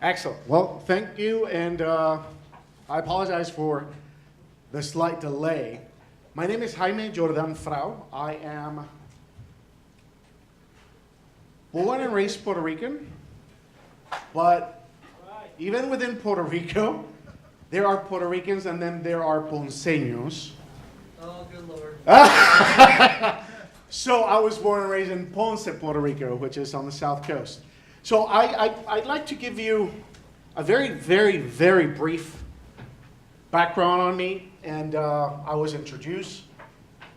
Excellent. Well, thank you, and I apologize for the slight delay. My name is Jaime Yordán-Frau. I am born and raised Puerto Rican, but even within Puerto Rico, there are Puerto Ricans and then there are Ponceños. Oh, good Lord. So I was born and raised in Ponce, Puerto Rico, which is on the south coast. So I'd like to give you a very, very, very brief background on me. And I was introduced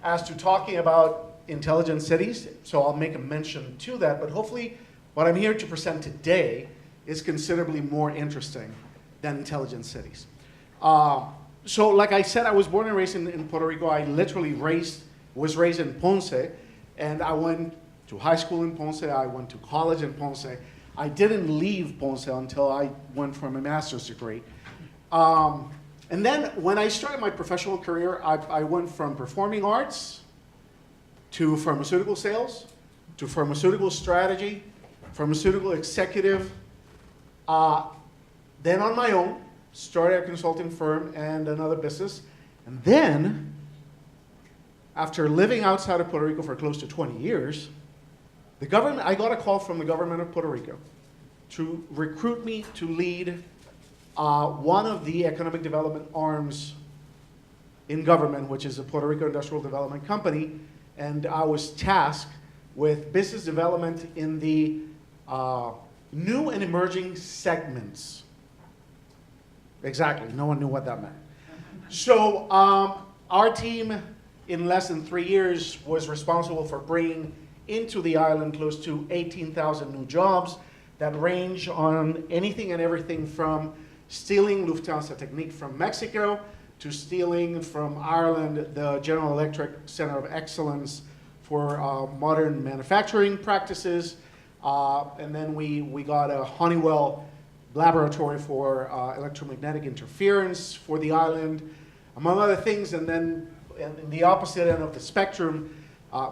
as to talking about intelligent cities. So I'll make a mention to that. But hopefully what I'm here to present today is considerably more interesting than intelligent cities. So like I said, I was born and raised in Puerto Rico. I literally was raised in Ponce. And I went to high school in Ponce. I went to college in Ponce. I didn't leave Ponce until I went for my master's degree. And then when I started my professional career, I went from performing arts to pharmaceutical sales, to pharmaceutical strategy, pharmaceutical executive. Then on my own, started a consulting firm and another business. And then, after living outside of Puerto Rico for close to 20 years, I got a call from the government of Puerto Rico to recruit me to lead one of the economic development arms in government, which is the Puerto Rico Industrial Development Company. And I was tasked with business development in the new and emerging segments. Exactly, no one knew what that meant. So our team, in less than 3 years, was responsible for bringing into the island close to 18,000 new jobs that range on anything and everything from stealing Lufthansa Technique from Mexico to stealing from Ireland the General Electric Center of Excellence for modern manufacturing practices. And then we got a Honeywell laboratory for electromagnetic interference for the island, among other things. And then in the opposite end of the spectrum,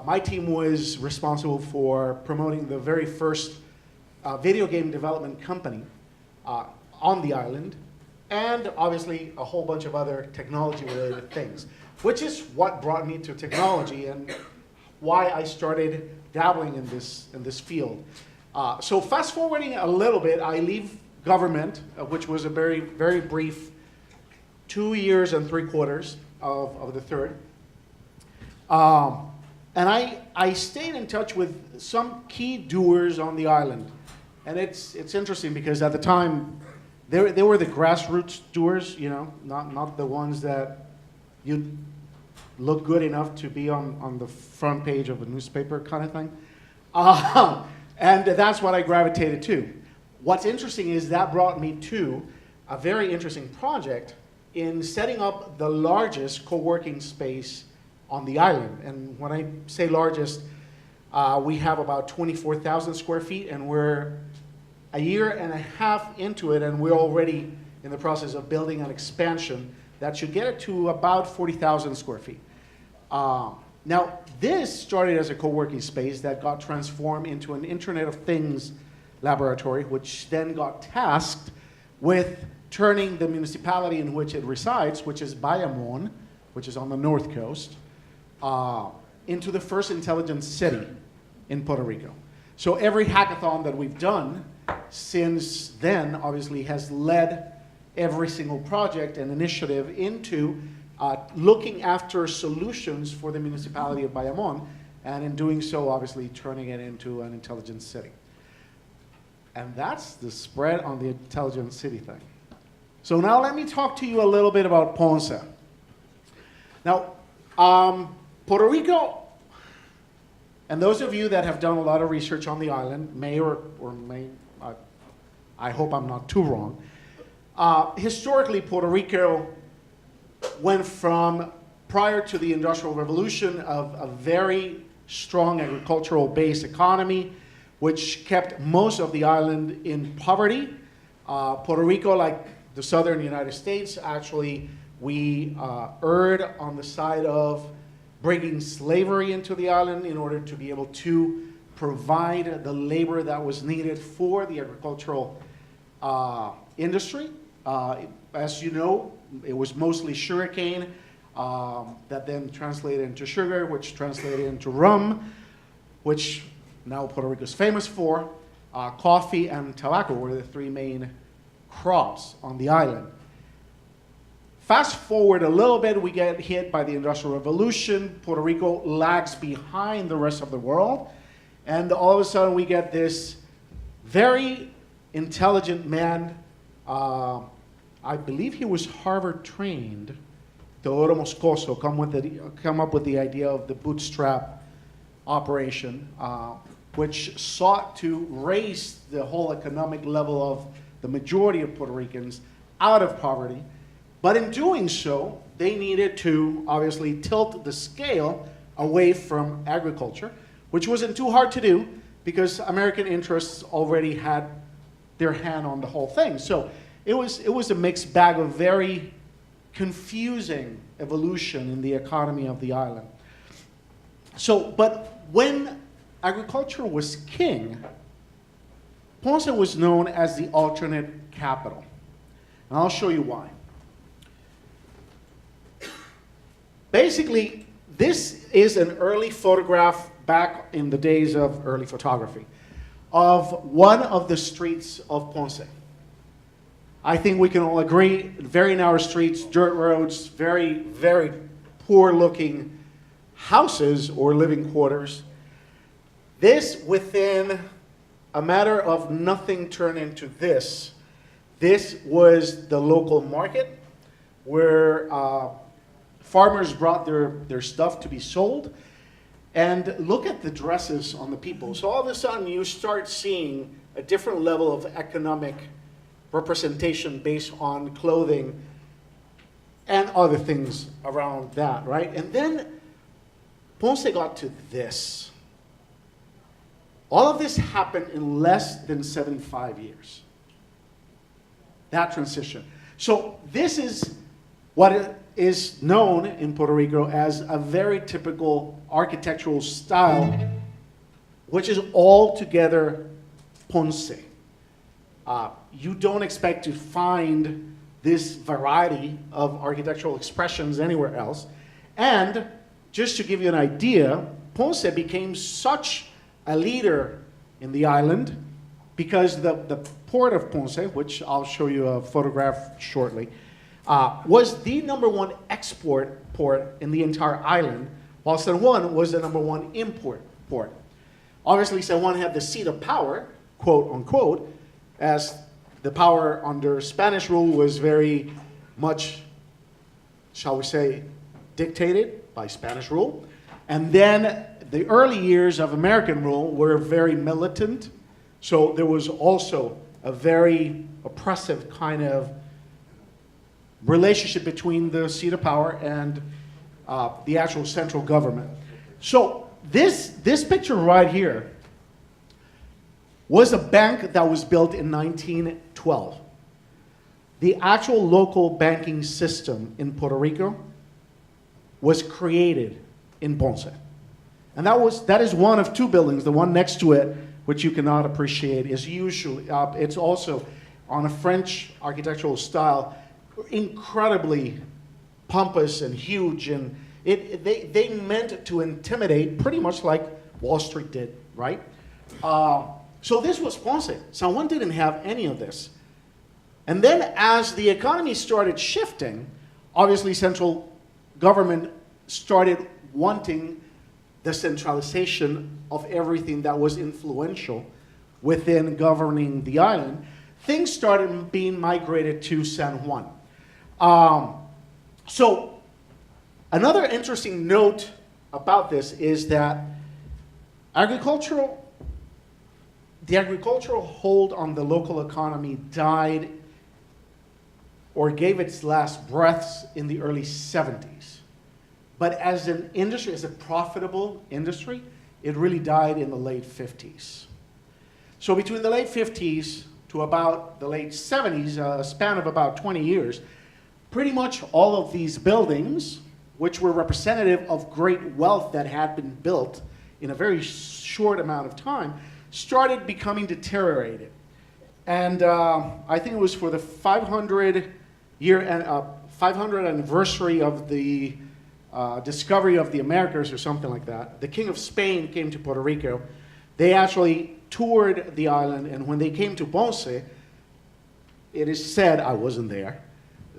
my team was responsible for promoting the very first video game development company on the island, and obviously a whole bunch of other technology-related things, which is what brought me to technology and why I started dabbling in this field. So fast forwarding a little bit, I leave government, which was a very, very brief 2 years and 3/4 of the third. And I stayed in touch with some key doers on the island. And it's interesting because at the time, they were the grassroots doers, you know, not the ones that you look good enough to be on the front page of a newspaper kind of thing. And that's what I gravitated to. What's interesting is that brought me to a very interesting project in setting up the largest co-working space on the island. And when I say largest, we have about 24,000 square feet, and we're a year and a half into it, and we're already in the process of building an expansion that should get it to about 40,000 square feet. Now, this started as a co-working space that got transformed into an Internet of Things laboratory, which then got tasked with turning the municipality in which it resides, which is Bayamón, which is on the north coast, into the first intelligent city in Puerto Rico. So every hackathon that we've done since then obviously has led every single project and initiative into looking after solutions for the municipality of Bayamón, and in doing so obviously turning it into an intelligent city. And that's the spread on the intelligent city thing. So now let me talk to you a little bit about Ponce. Now, Puerto Rico, and those of you that have done a lot of research on the island may or may, I hope I'm not too wrong. Historically, Puerto Rico went from, prior to the Industrial Revolution, of a very strong agricultural-based economy, which kept most of the island in poverty. Puerto Rico, like the southern United States, actually, we erred on the side of bringing slavery into the island in order to be able to provide the labor that was needed for the agricultural industry. As you know, it was mostly sugarcane that then translated into sugar, which translated into rum, which now Puerto Rico is famous for. Coffee and tobacco were the three main crops on the island. Fast forward a little bit, we get hit by the Industrial Revolution. Puerto Rico lags behind the rest of the world. And all of a sudden we get this very intelligent man. I believe he was Harvard trained, Teodoro Moscoso, come up with the idea of the bootstrap operation, which sought to raise the whole economic level of the majority of Puerto Ricans out of poverty. But in doing so, they needed to obviously tilt the scale away from agriculture, which wasn't too hard to do because American interests already had their hand on the whole thing. So it was a mixed bag of very confusing evolution in the economy of the island. So, but when agriculture was king, Ponce was known as the alternate capital. And I'll show you why. Basically, this is an early photograph back in the days of early photography of one of the streets of Ponce. I think we can all agree, very narrow streets, dirt roads, very, very poor looking houses or living quarters. This, within a matter of nothing, turned into this. This was the local market where farmers brought their stuff to be sold. And look at the dresses on the people. So all of a sudden you start seeing a different level of economic representation based on clothing and other things around that, right? And then Ponce got to this. All of this happened in less than 75 years. That transition. So this is what is known in Puerto Rico as a very typical architectural style, which is altogether Ponce. You don't expect to find this variety of architectural expressions anywhere else. And just to give you an idea, Ponce became such a leader in the island because the port of Ponce, which I'll show you a photograph shortly, was the #1 export port in the entire island, while San Juan was the #1 import port. Obviously, San Juan had the seat of power, quote unquote, as the power under Spanish rule was very much, shall we say, dictated by Spanish rule. And then the early years of American rule were very militant, so there was also a very oppressive kind of relationship between the seat of power and the actual central government. So this picture right here was a bank that was built in 1912. The actual local banking system in Puerto Rico was created in Ponce. And that is one of two buildings. The one next to it, which you cannot appreciate, is usually, it's also on a French architectural style, incredibly pompous and huge, and they meant to intimidate pretty much like Wall Street did, right? So this was Ponce. San Juan didn't have any of this. And then as the economy started shifting, obviously central government started wanting the centralization of everything that was influential within governing the island. Things started being migrated to San Juan. So another interesting note about this is that the agricultural hold on the local economy died or gave its last breaths in the early 70s. But as an industry, as a profitable industry, it really died in the late 50s. So between the late 50s to about the late 70s, a span of about 20 years, pretty much all of these buildings, which were representative of great wealth that had been built in a very short amount of time, started becoming deteriorated. And I think it was for the 500 anniversary of the discovery of the Americas or something like that. The King of Spain came to Puerto Rico. They actually toured the island, and when they came to Ponce, it is said, I wasn't there,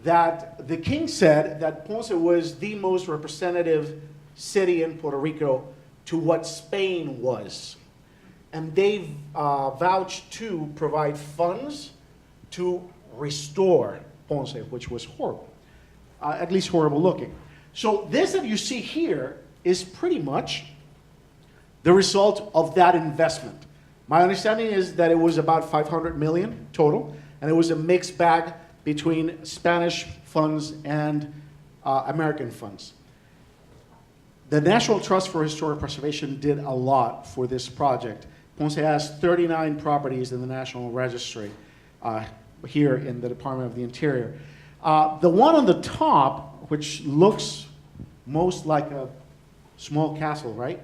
that the king said that Ponce was the most representative city in Puerto Rico to what Spain was. And they vouched to provide funds to restore Ponce, which was horrible, at least horrible looking. So this that you see here is pretty much the result of that investment. My understanding is that it was about 500 million total, and it was a mixed bag between Spanish funds and American funds. The National Trust for Historic Preservation did a lot for this project. Ponce has 39 properties in the National Registry here in the Department of the Interior. The one on the top, which looks most like a small castle, right?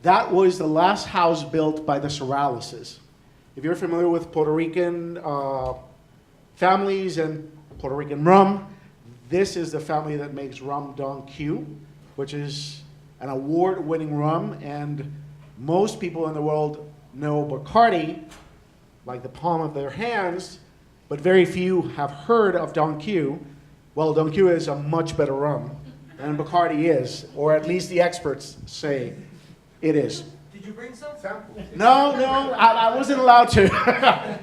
That was the last house built by the Sorreleses. If you're familiar with Puerto Rican families and Puerto Rican rum, this is the family that makes rum Don Q, which is an award-winning rum, and most people in the world know Bacardi like the palm of their hands, but very few have heard of Don Q. Well, Don Q is a much better rum than Bacardi is, or at least the experts say it is. Did you bring some samples? No, I wasn't allowed to.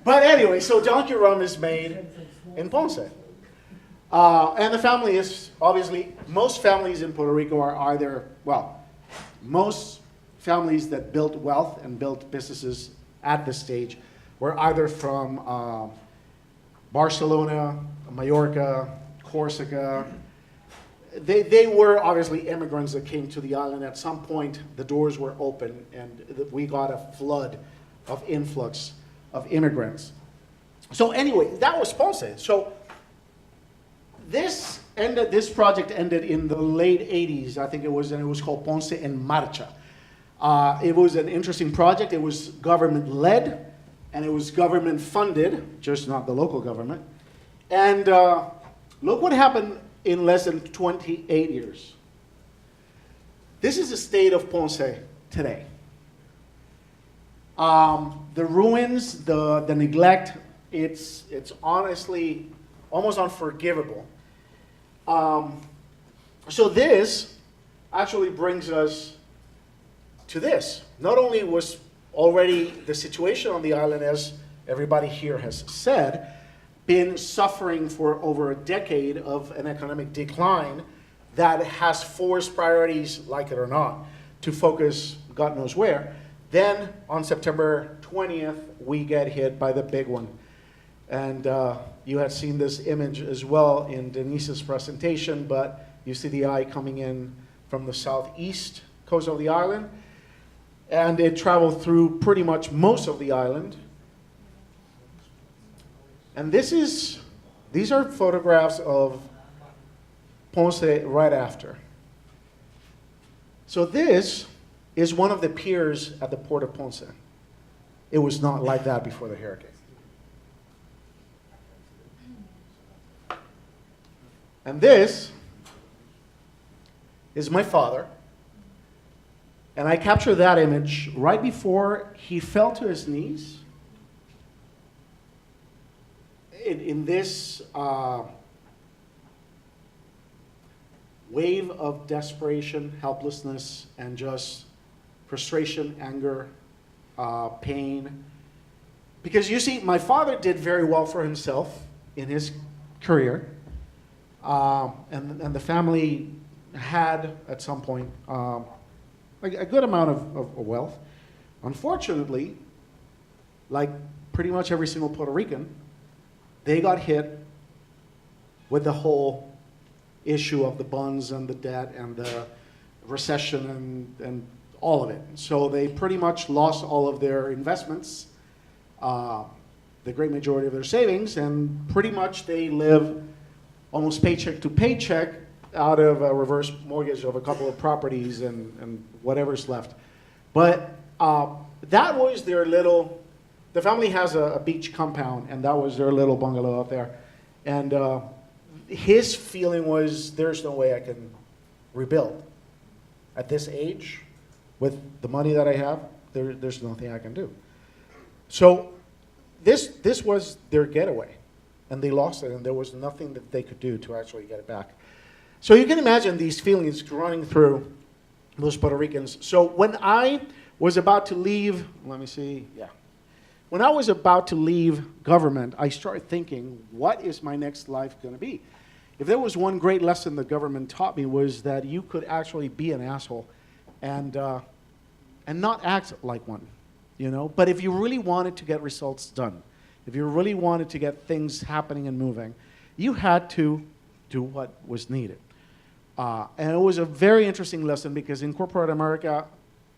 But anyway, so Don Q rum is made in Ponce. And the family is, obviously, most families in Puerto Rico are either, well, most families that built wealth and built businesses at this stage were either from Barcelona, Mallorca, Corsica. They were obviously immigrants that came to the island. At some point, the doors were open, and we got a flood of influx of immigrants. So anyway, that was Ponce. So this project ended in the late 80s, I think it was, and it was called Ponce en Marcha. It was an interesting project. It was government-led, and it was government-funded, just not the local government. And look what happened in less than 28 years. This is the state of Ponce today. The ruins, the neglect, it's honestly almost unforgivable. So this actually brings us to this. Not only was already the situation on the island, as everybody here has said, been suffering for over a decade of an economic decline that has forced priorities, like it or not, to focus God knows where. Then on September 20th, we get hit by the big one. And you had seen this image as well in Denise's presentation, but you see the eye coming in from the southeast coast of the island. And it traveled through pretty much most of the island. And these are photographs of Ponce right after. So this is one of the piers at the port of Ponce. It was not like that before the hurricane. And this is my father. And I captured that image right before he fell to his knees in this wave of desperation, helplessness, and just frustration, anger, pain. Because you see, my father did very well for himself in his career. And the family had, at some point, a good amount of wealth. Unfortunately, like pretty much every single Puerto Rican, they got hit with the whole issue of the bonds and the debt and the recession and all of it. So they pretty much lost all of their investments, the great majority of their savings, and pretty much they live almost paycheck to paycheck out of a reverse mortgage of a couple of properties and whatever's left. But that was their the family has a beach compound, and that was their little bungalow out there. And his feeling was, there's no way I can rebuild. At this age, with the money that I have, there's nothing I can do. So this was their getaway, and they lost it, and there was nothing that they could do to actually get it back. So you can imagine these feelings running through those Puerto Ricans. So when I was about to leave, let me see, yeah. When I was about to leave government, I started thinking, what is my next life going to be? If there was one great lesson the government taught me, was that you could actually be an asshole and not act like one, you know? But if you really wanted to get results done, if you really wanted to get things happening and moving, you had to do what was needed. And it was a very interesting lesson, because in corporate America,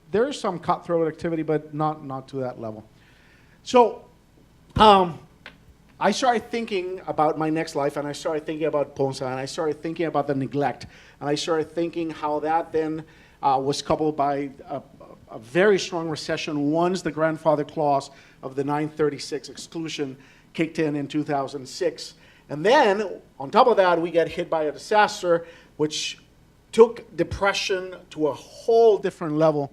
there is some cutthroat activity, but not to that level. So I started thinking about my next life, and I started thinking about Ponce, and I started thinking about the neglect, and I started thinking how that then was coupled by a very strong recession once the grandfather clause of the 936 exclusion kicked in 2006. And then, on top of that, we get hit by a disaster, which took depression to a whole different level,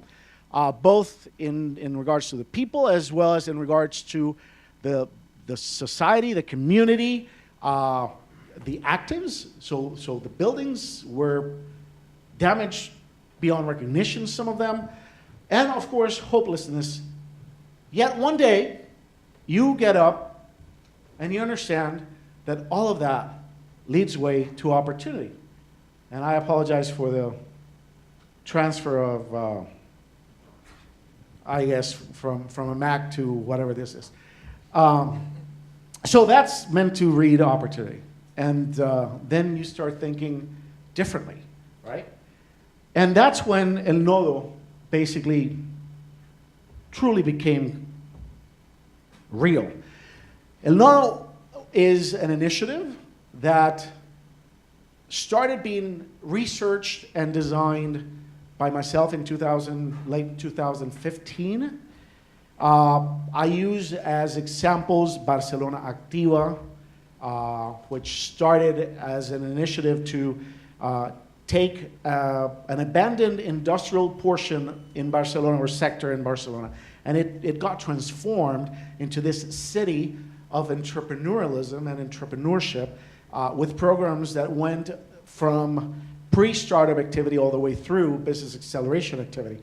both in regards to the people as well as in regards to the society, the community, the actives. So the buildings were damaged beyond recognition, some of them, and of course, hopelessness. Yet one day, you get up and you understand that all of that leads way to opportunity. And I apologize for the transfer of, I guess, from a Mac to whatever this is. So that's meant to read opportunity. And then you start thinking differently, right? And that's when El Nodo basically truly became real. El Nodo is an initiative that started being researched and designed by myself in late 2015. I use as examples Barcelona Activa, which started as an initiative to take an abandoned industrial portion in Barcelona, or sector in Barcelona, and it got transformed into this city of entrepreneurialism and entrepreneurship, with programs that went from pre-startup activity all the way through business acceleration activity.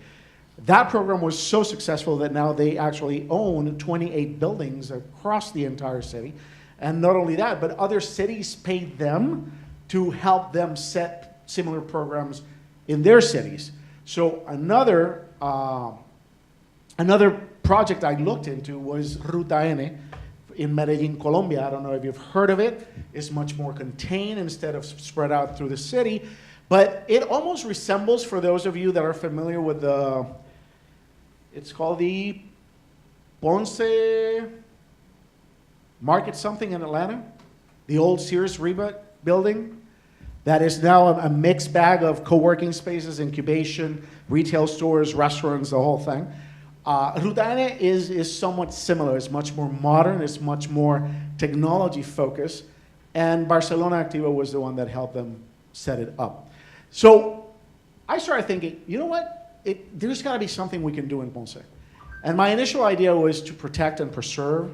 That program was so successful that now they actually own 28 buildings across the entire city. And not only that, but other cities paid them to help them set similar programs in their cities. So another project I looked into was Ruta N in Medellin, Colombia. I don't know if you've heard of it. It's much more contained instead of spread out through the city. But it almost resembles, for those of you that are familiar with it's called the Ponce Market something in Atlanta, the old Sears Reba building that is now a mixed bag of co-working spaces, incubation, retail stores, restaurants, the whole thing. Ruta N is somewhat similar. It's much more modern. It's much more technology focused. And Barcelona Activa was the one that helped them set it up. So I started thinking, you know what? There's got to be something we can do in Ponce. And my initial idea was to protect and preserve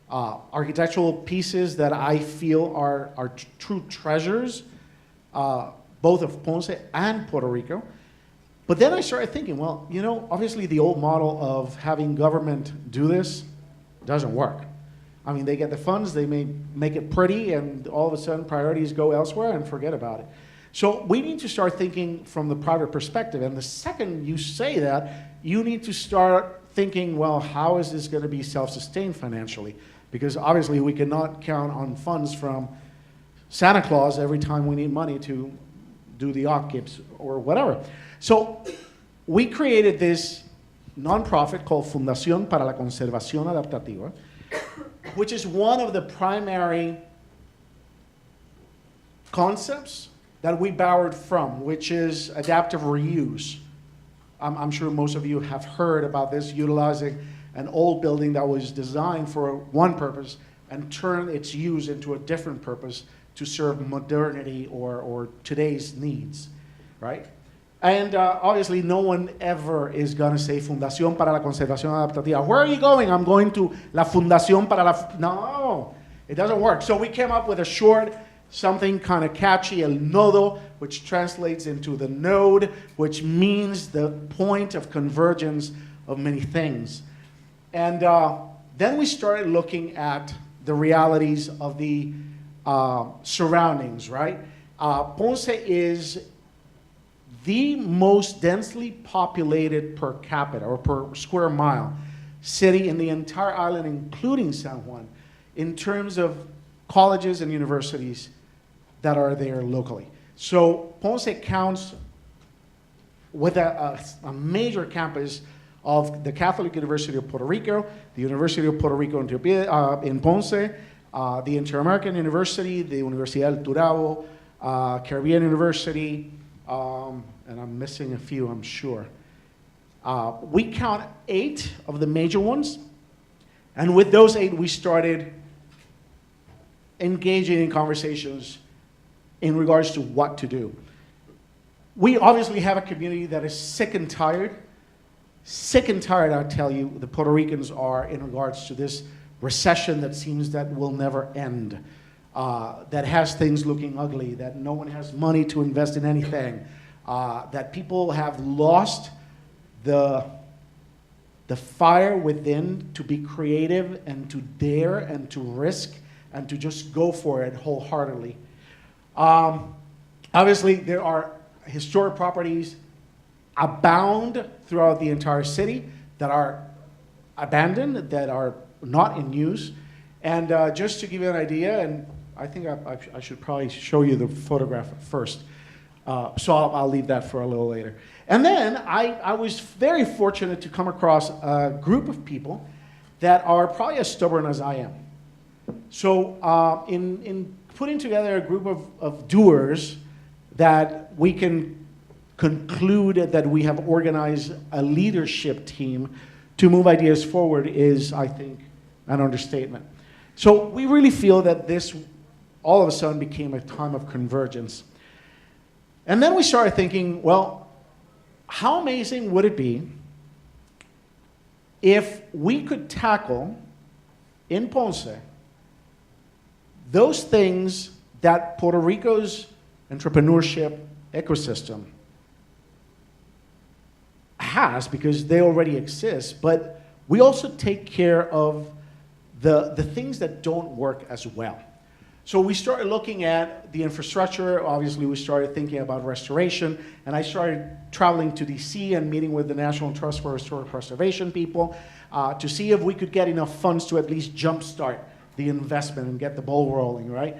architectural pieces that I feel are true treasures, both of Ponce and Puerto Rico. But then I started thinking, well, you know, obviously the old model of having government do this doesn't work. I mean, they get the funds, they may make it pretty, and all of a sudden priorities go elsewhere and forget about it. So we need to start thinking from the private perspective. And the second you say that, you need to start thinking, well, how is this going to be self-sustained financially? Because obviously we cannot count on funds from Santa Claus every time we need money to do the OCCIPs or whatever. So we created this nonprofit called Fundación para la Conservación Adaptativa, which is one of the primary concepts that we borrowed from, which is adaptive reuse. I'm sure most of you have heard about this, utilizing an old building that was designed for one purpose and turn its use into a different purpose to serve modernity or today's needs, right? And obviously, no one ever is going to say Fundación para la Conservación Adaptativa. Where are you going? I'm going to La Fundación para la... No, it doesn't work. So we came up with a short, something kind of catchy, El Nodo, which translates into the node, which means the point of convergence of many things. And then we started looking at the realities of the surroundings, right? Ponce is the most densely populated per capita or per square mile city in the entire island, including San Juan, in terms of colleges and universities that are there locally. So Ponce counts with a major campus of the Catholic University of Puerto Rico, the University of Puerto Rico in Ponce, the Inter-American University, the Universidad del Turabo, Caribbean University, and I'm missing a few, I'm sure. We count 8 of the major ones, and with those 8, we started engaging in conversations in regards to what to do. We obviously have a community that is sick and tired, I tell you, the Puerto Ricans are in regards to this recession that seems that will never end, that has things looking ugly, that no one has money to invest in anything, that people have lost the fire within to be creative and to dare and to risk and to just go for it wholeheartedly. Obviously, there are historic properties abound throughout the entire city that are abandoned, that are not in use. And just to give you an idea, and I think I should probably show you the photograph first. So I'll leave that for a little later. And then I was very fortunate to come across a group of people that are probably as stubborn as I am. So in putting together a group of doers that we can conclude that we have organized a leadership team to move ideas forward is, I think, an understatement. So we really feel that this all of a sudden became a time of convergence. And then we started thinking, well, how amazing would it be if we could tackle in Ponce those things that Puerto Rico's entrepreneurship ecosystem has, because they already exist, but we also take care of the things that don't work as well. So we started looking at the infrastructure. Obviously, we started thinking about restoration, and I started traveling to DC and meeting with the National Trust for Historic Preservation people to see if we could get enough funds to at least jumpstart the investment and get the ball rolling, right?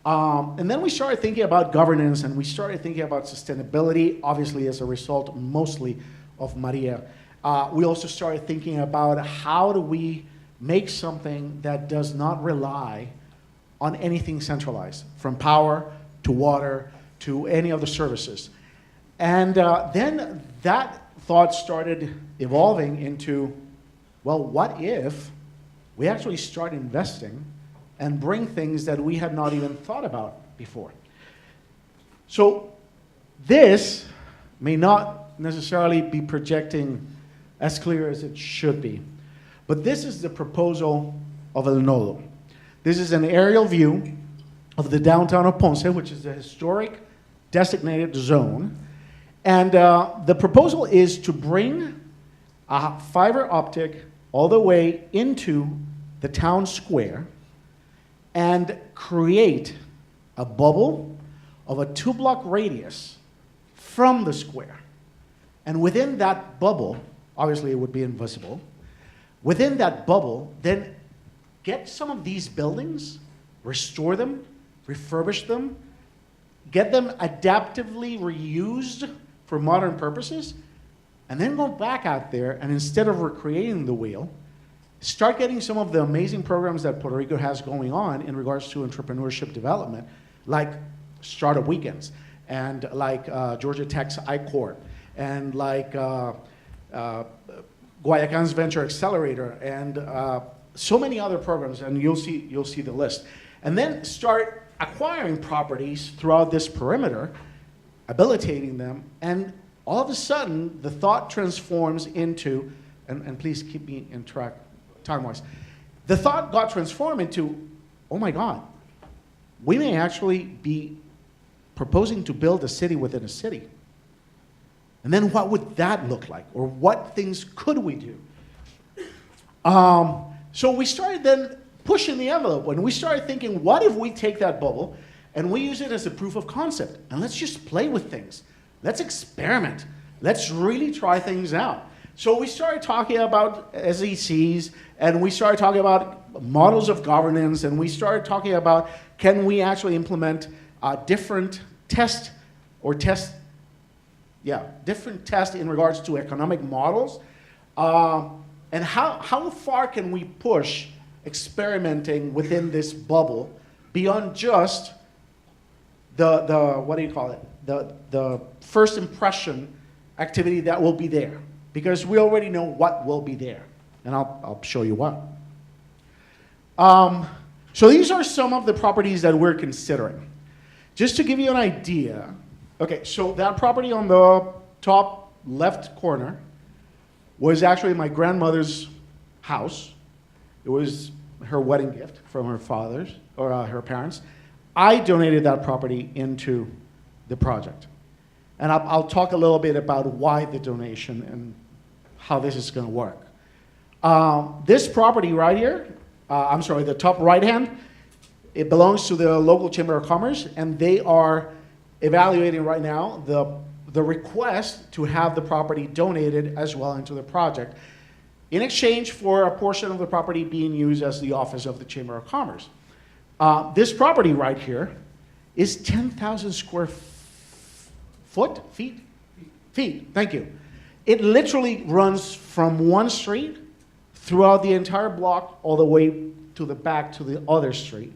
And then we started thinking about governance, and we started thinking about sustainability, obviously as a result mostly of Maria. We also started thinking about how do we make something that does not rely on anything centralized, from power to water to any other services. And then that thought started evolving into, well, what if we actually start investing and bring things that we had not even thought about before? So this may not necessarily be projecting as clear as it should be, but this is the proposal of El Nodo. This is an aerial view of the downtown of Ponce, which is a historic designated zone. And the proposal is to bring a fiber optic all the way into the town square and create a bubble of a 2-block radius from the square. And within that bubble, obviously it would be invisible, within that bubble, then get some of these buildings, restore them, refurbish them, get them adaptively reused for modern purposes, and then go back out there and instead of recreating the wheel, start getting some of the amazing programs that Puerto Rico has going on in regards to entrepreneurship development, like Startup Weekends, and like Georgia Tech's I-Corp, and like Guayacan's Venture Accelerator, and so many other programs, and you'll see the list. And then start acquiring properties throughout this perimeter, habilitating them, and all of a sudden, the thought transforms into, and please keep me in track time-wise, the thought got transformed into, oh my God, we may actually be proposing to build a city within a city. And then what would that look like? Or what things could we do? So we started then pushing the envelope, and we started thinking, what if we take that bubble and we use it as a proof of concept? And let's just play with things. Let's experiment. Let's really try things out. So we started talking about SECs, and we started talking about models of governance, and we started talking about, can we actually implement different tests in regards to economic models, and how far can we push experimenting within this bubble beyond just the first impression activity that will be there, because we already know what will be there, and I'll show you what. So these are some of the properties that we're considering. Just to give you an idea, okay, so that property on the top left corner was actually my grandmother's house. It was her wedding gift from her father's, or her parents. I donated that property into the project. And I'll talk a little bit about why the donation and how this is going to work. This property right here, the top right hand, it belongs to the local Chamber of Commerce, and they are evaluating right now the request to have the property donated as well into the project, in exchange for a portion of the property being used as the office of the Chamber of Commerce. This property right here is 10,000 square feet, thank you. It literally runs from one street throughout the entire block all the way to the back to the other street.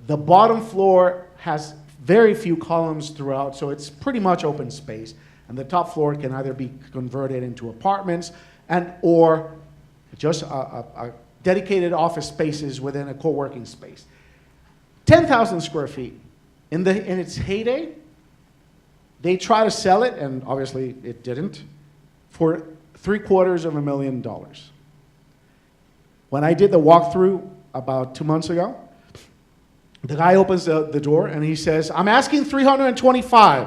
The bottom floor has very few columns throughout, so it's pretty much open space. And the top floor can either be converted into apartments or just a dedicated office spaces within a co-working space. 10,000 square feet. In its heyday, they tried to sell it, and obviously it didn't, for $750,000. When I did the walkthrough about 2 months ago, the guy opens the door and he says, I'm asking 325.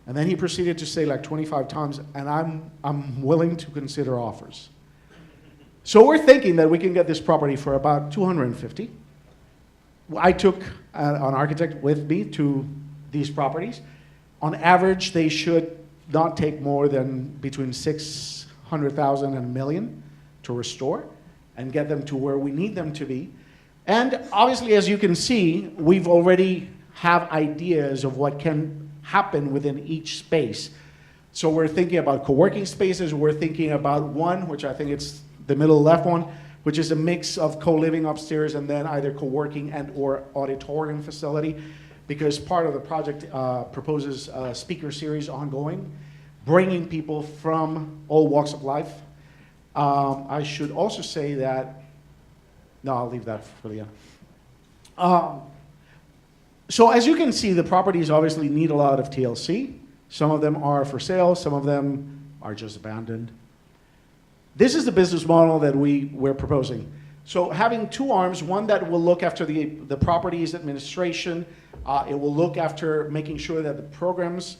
And then he proceeded to say like 25 times, and I'm willing to consider offers. So we're thinking that we can get this property for about 250. I took an architect with me to these properties. On average, they should not take more than between 600,000 and $1 million to restore and get them to where we need them to be. And obviously, as you can see, we've already have ideas of what can happen within each space. So we're thinking about co-working spaces. We're thinking about one, which I think it's the middle left one, which is a mix of co-living upstairs and then either co-working and or auditorium facility, because part of the project proposes a speaker series ongoing, bringing people from all walks of life. I should also say that, no, I'll leave that for the end. So as you can see, the properties obviously need a lot of TLC. Some of them are for sale, some of them are just abandoned. This is the business model that we're proposing. So having two arms, one that will look after the properties administration, it will look after making sure that the programs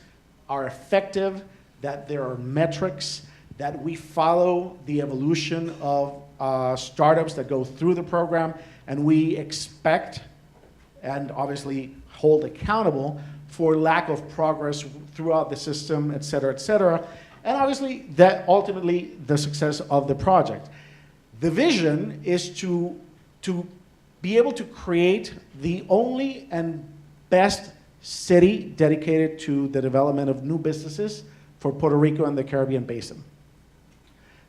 are effective, that there are metrics, that we follow the evolution of startups that go through the program, and we expect and obviously hold accountable for lack of progress throughout the system, et cetera, and obviously that ultimately the success of the project. The vision is to be able to create the only and best city dedicated to the development of new businesses for Puerto Rico and the Caribbean Basin.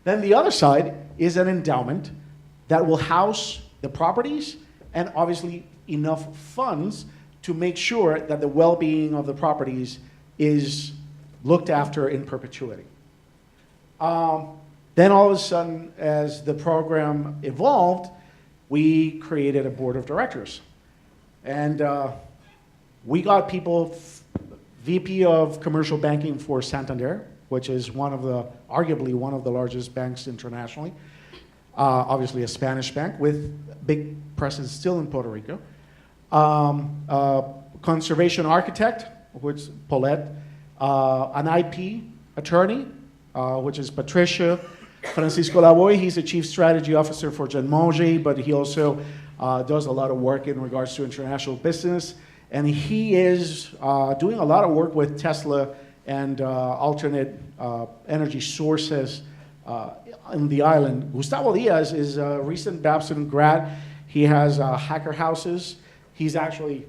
Then the other side is an endowment that will house the properties and obviously enough funds to make sure that the well-being of the properties is looked after in perpetuity. The Then all of a sudden, as the program evolved, we created a board of directors. And we got people, VP of Commercial Banking for Santander, which is arguably one of the largest banks internationally. Obviously a Spanish bank with big presence still in Puerto Rico. Conservation architect, which is Paulette. An IP attorney, which is Patricia. Francisco Lavoy, he's the Chief Strategy Officer for GMU, but he also does a lot of work in regards to international business. And he is doing a lot of work with Tesla and alternate energy sources in the island. Gustavo Diaz is a recent Babson grad. He has hacker houses. He's actually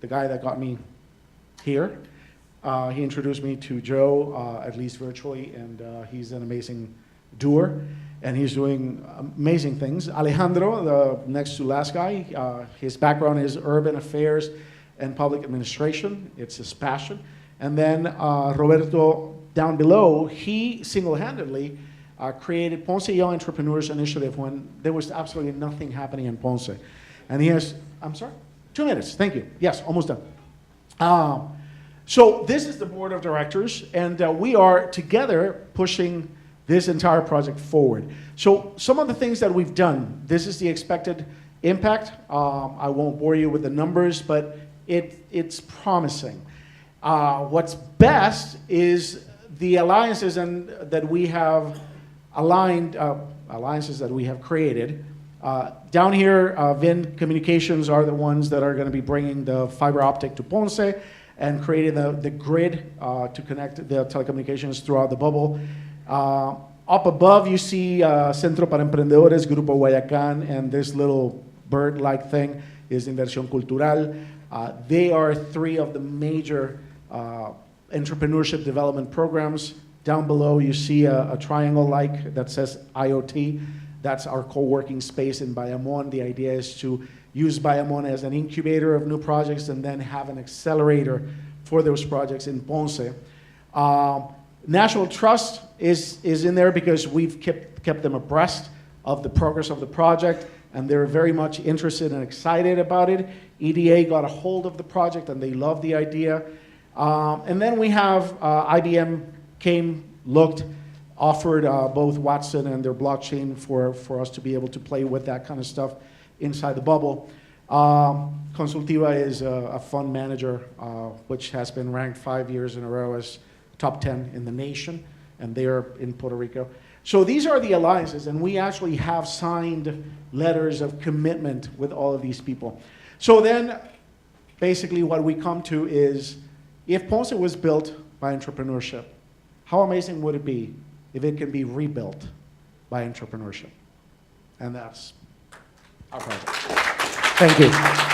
the guy that got me here. He introduced me to Joe, at least virtually, and he's an amazing doer, and he's doing amazing things. Alejandro, the next to last guy, his background is urban affairs and public administration. It's his passion. And then Roberto, down below, he single-handedly created Ponce Young Entrepreneurs Initiative when there was absolutely nothing happening in Ponce. And he has, I'm sorry? 2 minutes, thank you. Yes, almost done. So this is the board of directors, and we are together pushing this entire project forward. So some of the things that we've done, this is the expected impact. I won't bore you with the numbers, but it's promising. What's best is the alliances that we have aligned, alliances that we have created. Down here, VIN Communications are the ones that are going to be bringing the fiber optic to Ponce and creating the grid to connect the telecommunications throughout the bubble. Up above, you see Centro para Emprendedores, Grupo Guayacán, and this little bird-like thing is Inversión Cultural. They are 3 of the major entrepreneurship development programs. Down below, you see a triangle-like that says IoT. That's our co-working space in Bayamón. The idea is to use Bayamón as an incubator of new projects and then have an accelerator for those projects in Ponce. National Trust is in there because we've kept them abreast of the progress of the project, and they're very much interested and excited about it. EDA got a hold of the project, and they love the idea. And then we have IBM came, looked, offered both Watson and their blockchain for us to be able to play with that kind of stuff inside the bubble. Consultiva is a fund manager which has been ranked 5 years in a row as top 10 in the nation, and they're in Puerto Rico. So these are the alliances, and we actually have signed letters of commitment with all of these people. So then, basically what we come to is, if Ponce was built by entrepreneurship, how amazing would it be if it can be rebuilt by entrepreneurship? And that's our project. Thank you.